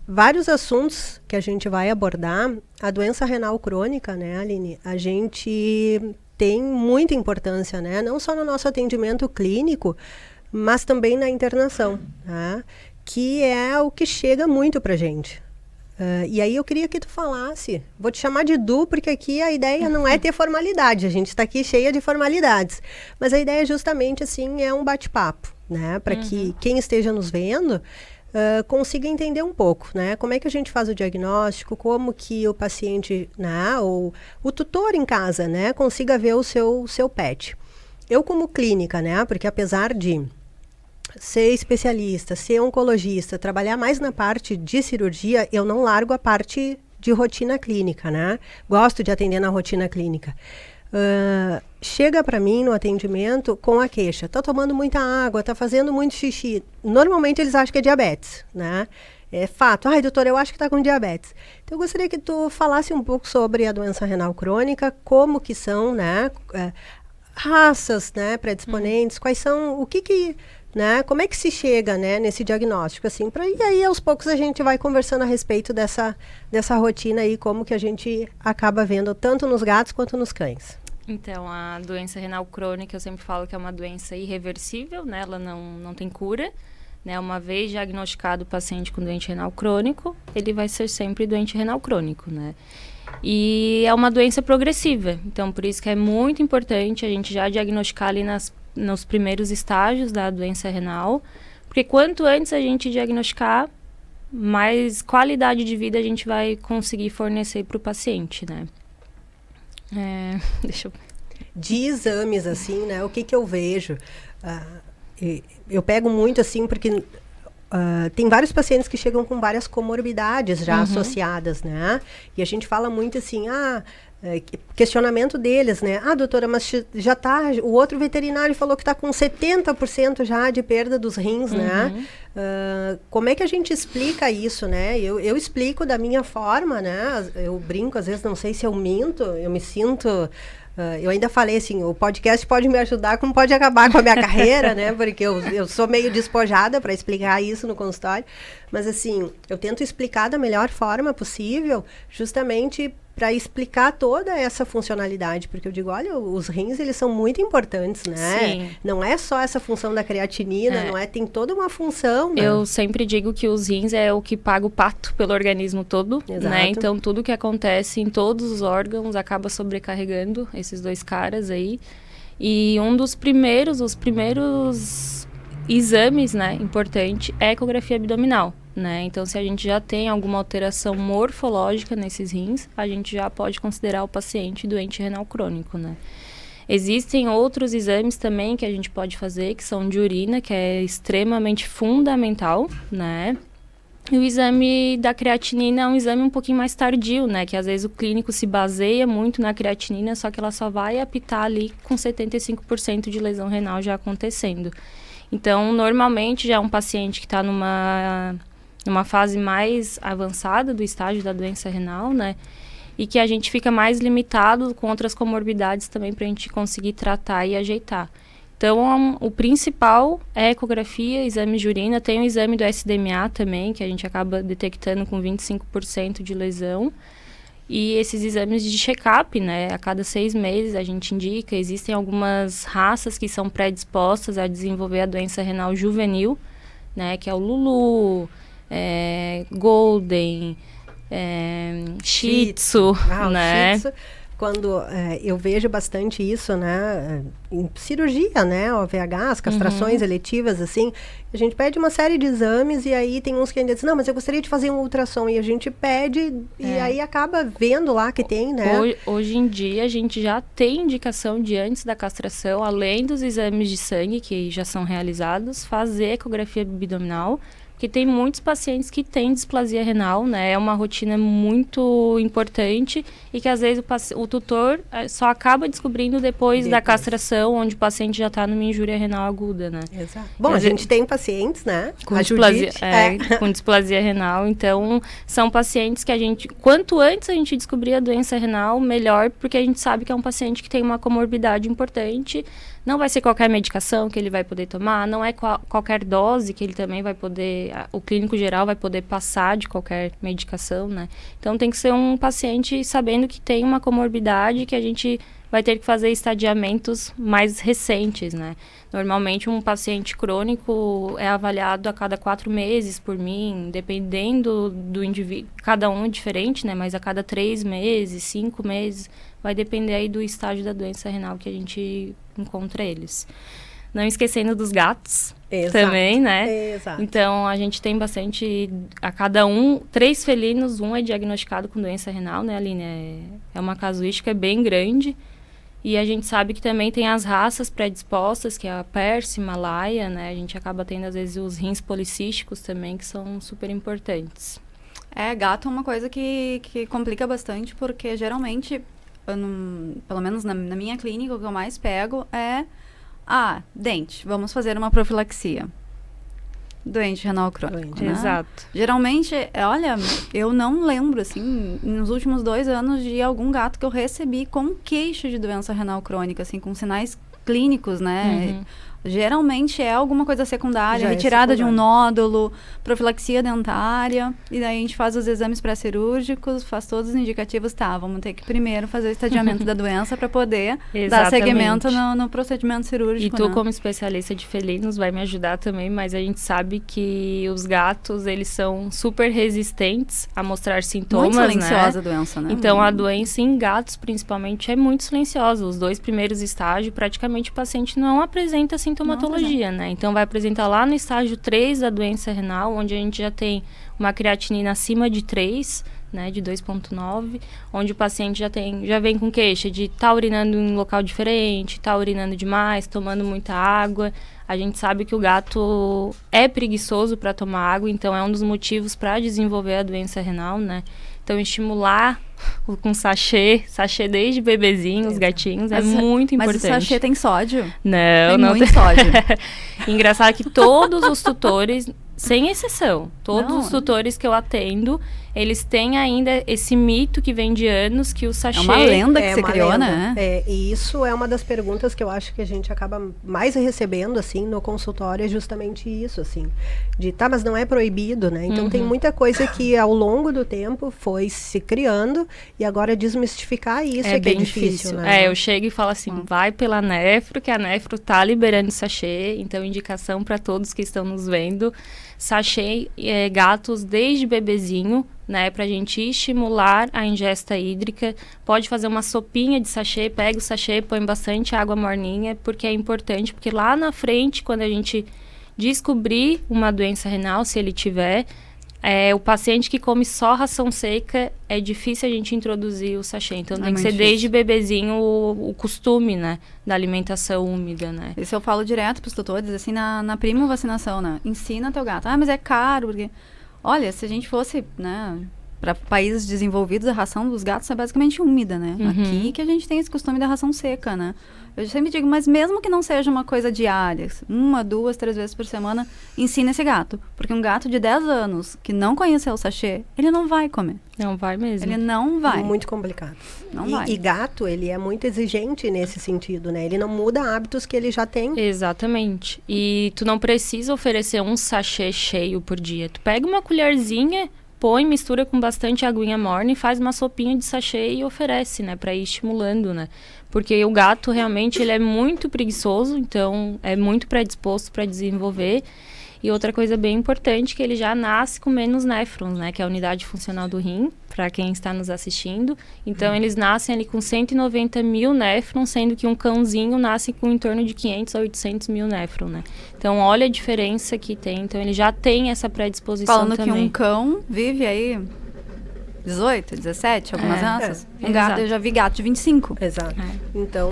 vários assuntos que a gente vai abordar. A doença renal crônica, né, Aline? A gente tem muita importância, né? Não só no nosso atendimento clínico, mas também na internação, tá? Que é o que chega muito pra gente. E aí eu queria que tu falasse, vou te chamar de Du, porque aqui a ideia não é ter formalidade, a gente está aqui cheia de formalidades, mas a ideia justamente assim é um bate-papo, né, para que quem esteja nos vendo consiga entender um pouco, né, como é que a gente faz o diagnóstico, como que o paciente, né, ou o tutor em casa, né, consiga ver o seu pet. Eu como clínica, né, porque apesar de ser especialista, ser oncologista, trabalhar mais na parte de cirurgia, eu não largo a parte de rotina clínica, né? Gosto de atender na rotina clínica. Chega para mim no atendimento com a queixa, tá tomando muita água, tá fazendo muito xixi. Normalmente eles acham que é diabetes, né? É fato. Ai, doutor, eu acho que tá com diabetes. Então eu gostaria que tu falasse um pouco sobre a doença renal crônica, como que são, né? Raças, né, predisponentes, quais são, o que né, como é que se chega, né, nesse diagnóstico, assim, e aí aos poucos a gente vai conversando a respeito dessa rotina aí, como que a gente acaba vendo tanto nos gatos quanto nos cães. Então, a doença renal crônica, eu sempre falo que é uma doença irreversível, né, ela não tem cura, né, uma vez diagnosticado o paciente com doente renal crônico, ele vai ser sempre doente renal crônico, né. E é uma doença progressiva, então por isso que é muito importante a gente já diagnosticar ali nos primeiros estágios da doença renal, porque quanto antes a gente diagnosticar, mais qualidade de vida a gente vai conseguir fornecer para o paciente, né? Deixa eu... De exames, assim, né? O que eu vejo? Eu pego muito, assim, porque... tem vários pacientes que chegam com várias comorbidades já associadas, né? E a gente fala muito assim, questionamento deles, né? Doutora, mas já tá, o outro veterinário falou que tá com 70% já de perda dos rins, né? Como é que a gente explica isso, né? Eu explico da minha forma, né? Eu brinco, às vezes não sei se eu minto, eu me sinto... eu ainda falei assim, o podcast pode me ajudar, como pode acabar com a minha carreira, né? Porque eu sou meio despojada para explicar isso no consultório. Mas assim, eu tento explicar da melhor forma possível, justamente para explicar toda essa funcionalidade. Porque eu digo, olha, os rins, eles são muito importantes, né? Sim. Não é só essa função da creatinina, não é? Tem toda uma função, né? Eu sempre digo que os rins é o que paga o pato pelo organismo todo, né? Então, tudo que acontece em todos os órgãos acaba sobrecarregando esses dois caras aí. E os primeiros exames, né, importante, é a ecografia abdominal, né? Então, se a gente já tem alguma alteração morfológica nesses rins, a gente já pode considerar o paciente doente renal crônico, né? Existem outros exames também que a gente pode fazer, que são de urina, que é extremamente fundamental, né? E o exame da creatinina é um exame um pouquinho mais tardio, né? Que às vezes o clínico se baseia muito na creatinina, só que ela só vai apitar ali com 75% de lesão renal já acontecendo. Então, normalmente, já é um paciente que está numa fase mais avançada do estágio da doença renal, né? E que a gente fica mais limitado com outras comorbidades também para a gente conseguir tratar e ajeitar. Então, o principal é a ecografia, exame de urina. Tem o exame do SDMA também, que a gente acaba detectando com 25% de lesão. E esses exames de check-up, né, a cada 6 meses a gente indica. Existem algumas raças que são predispostas a desenvolver a doença renal juvenil, né, que é o Lulu, Golden, Shih Tzu, né? Shih Tzu, quando eu vejo bastante isso, né, em cirurgia, né, OVH, as castrações eletivas, assim, a gente pede uma série de exames e aí tem uns que ainda dizem, não, mas eu gostaria de fazer um ultrassom, e a gente pede e aí acaba vendo lá que tem, né? Hoje em dia a gente já tem indicação de antes da castração, além dos exames de sangue que já são realizados, fazer ecografia abdominal, porque tem muitos pacientes que têm displasia renal, né? É uma rotina muito importante e que às vezes o tutor só acaba descobrindo depois da castração, onde o paciente já está numa injúria renal aguda, né? Exato. Bom, a gente tem pacientes, né? Com displasia renal, então são pacientes que quanto antes a gente descobrir a doença renal, melhor, porque a gente sabe que é um paciente que tem uma comorbidade importante, Não vai ser qualquer medicação que ele vai poder tomar, não é qualquer dose que ele também vai poder, o clínico geral vai poder passar de qualquer medicação, né? Então tem que ser um paciente sabendo que tem uma comorbidade, que a gente vai ter que fazer estadiamentos mais recentes, né? Normalmente um paciente crônico é avaliado a cada 4 meses por mim, dependendo do indivíduo, cada um é diferente, né? Mas a cada 3 meses, 5 meses, vai depender aí do estágio da doença renal que a gente encontra eles. Não esquecendo dos gatos. Exato. Também, né? Exato. Então, a gente tem bastante, a cada 3 felinos, um é diagnosticado com doença renal, né, Aline? É uma casuística bem grande. E a gente sabe que também tem as raças predispostas, que é a Persa, Himalaia, né? A gente acaba tendo, às vezes, os rins policísticos também, que são super importantes. Gato é uma coisa que complica bastante, porque geralmente, pelo menos na minha clínica, o que eu mais pego é... dente, vamos fazer uma profilaxia. Doente renal crônico, né? Exato. Geralmente, olha, eu não lembro, assim, nos últimos 2 anos de algum gato que eu recebi com queixa de doença renal crônica, assim, com sinais clínicos, né? Geralmente é alguma coisa secundária, retirada de um nódulo, profilaxia dentária, e daí a gente faz os exames pré-cirúrgicos, faz todos os indicativos, vamos ter que primeiro fazer o estadiamento da doença para poder dar seguimento no procedimento cirúrgico. E tu, como especialista de felinos, vai me ajudar também, mas a gente sabe que os gatos, eles são super resistentes a mostrar sintomas, muito silenciosa a doença, né? Então, a doença em gatos, principalmente, é muito silenciosa. Os 2 primeiros estágios, praticamente o paciente não apresenta sintomatologia, né? Então, vai apresentar lá no estágio 3 da doença renal, onde a gente já tem uma creatinina acima de 3, né, de 2,9, onde o paciente já vem com queixa de estar urinando em um local diferente, urinando demais, tomando muita água. A gente sabe que o gato é preguiçoso para tomar água, então é um dos motivos para desenvolver a doença renal, né? Então, estimular com sachê desde bebezinho, os gatinhos, é muito importante. Mas o sachê tem sódio? Não tem muito sódio. Engraçado que todos os tutores, sem exceção, os tutores que eu atendo, eles têm ainda esse mito que vem de anos, que o sachê... É uma lenda que você criou, né? E isso é uma das perguntas que eu acho que a gente acaba mais recebendo, assim, no consultório, é justamente isso, assim. Mas não é proibido, né? Então, tem muita coisa que, ao longo do tempo, foi se criando, e agora desmistificar isso é que bem é difícil, né? Eu chego e falo assim, vai pela nefro, que a nefro tá liberando sachê, então, indicação para todos que estão nos vendo, sachê gatos desde bebezinho, né, pra gente estimular a ingesta hídrica. Pode fazer uma sopinha de sachê, pega o sachê, põe bastante água morninha, porque é importante, porque lá na frente, quando a gente descobrir uma doença renal, se ele tiver, o paciente que come só ração seca, é difícil a gente introduzir o sachê. Então, tem que ser desde bebezinho o costume, né, da alimentação úmida, né. Isso eu falo direto pros tutores, assim, na prima vacinação, né. Ensina teu gato. Mas é caro, porque... Olha, se a gente fosse, né, para países desenvolvidos, a ração dos gatos é basicamente úmida, né? Aqui que a gente tem esse costume da ração seca, né? Eu sempre digo, mas mesmo que não seja uma coisa diária, 1, 2, 3 vezes por semana, ensina esse gato. Porque um gato de 10 anos que não conheceu o sachê, ele não vai comer. Não vai mesmo. Ele não vai. É muito complicado. Não vai. E gato, ele é muito exigente nesse sentido, né? Ele não muda hábitos que ele já tem. Exatamente. E tu não precisa oferecer um sachê cheio por dia. Tu pega uma colherzinha, põe, mistura com bastante aguinha morna e faz uma sopinha de sachê e oferece, né? Pra ir estimulando, né? Porque o gato, realmente, ele é muito preguiçoso, então é muito predisposto para desenvolver. E outra coisa bem importante, que ele já nasce com menos néfrons, né? Que é a unidade funcional do rim, para quem está nos assistindo. Então, eles nascem ali com 190 mil néfrons, sendo que um cãozinho nasce com em torno de 500 a 800 mil néfrons, né? Então, olha a diferença que tem. Então, ele já tem essa predisposição Falando também. Que um cão vive aí 18, 17, algumas raças. Um gato, eu já vi gato de 25. Exato. Então,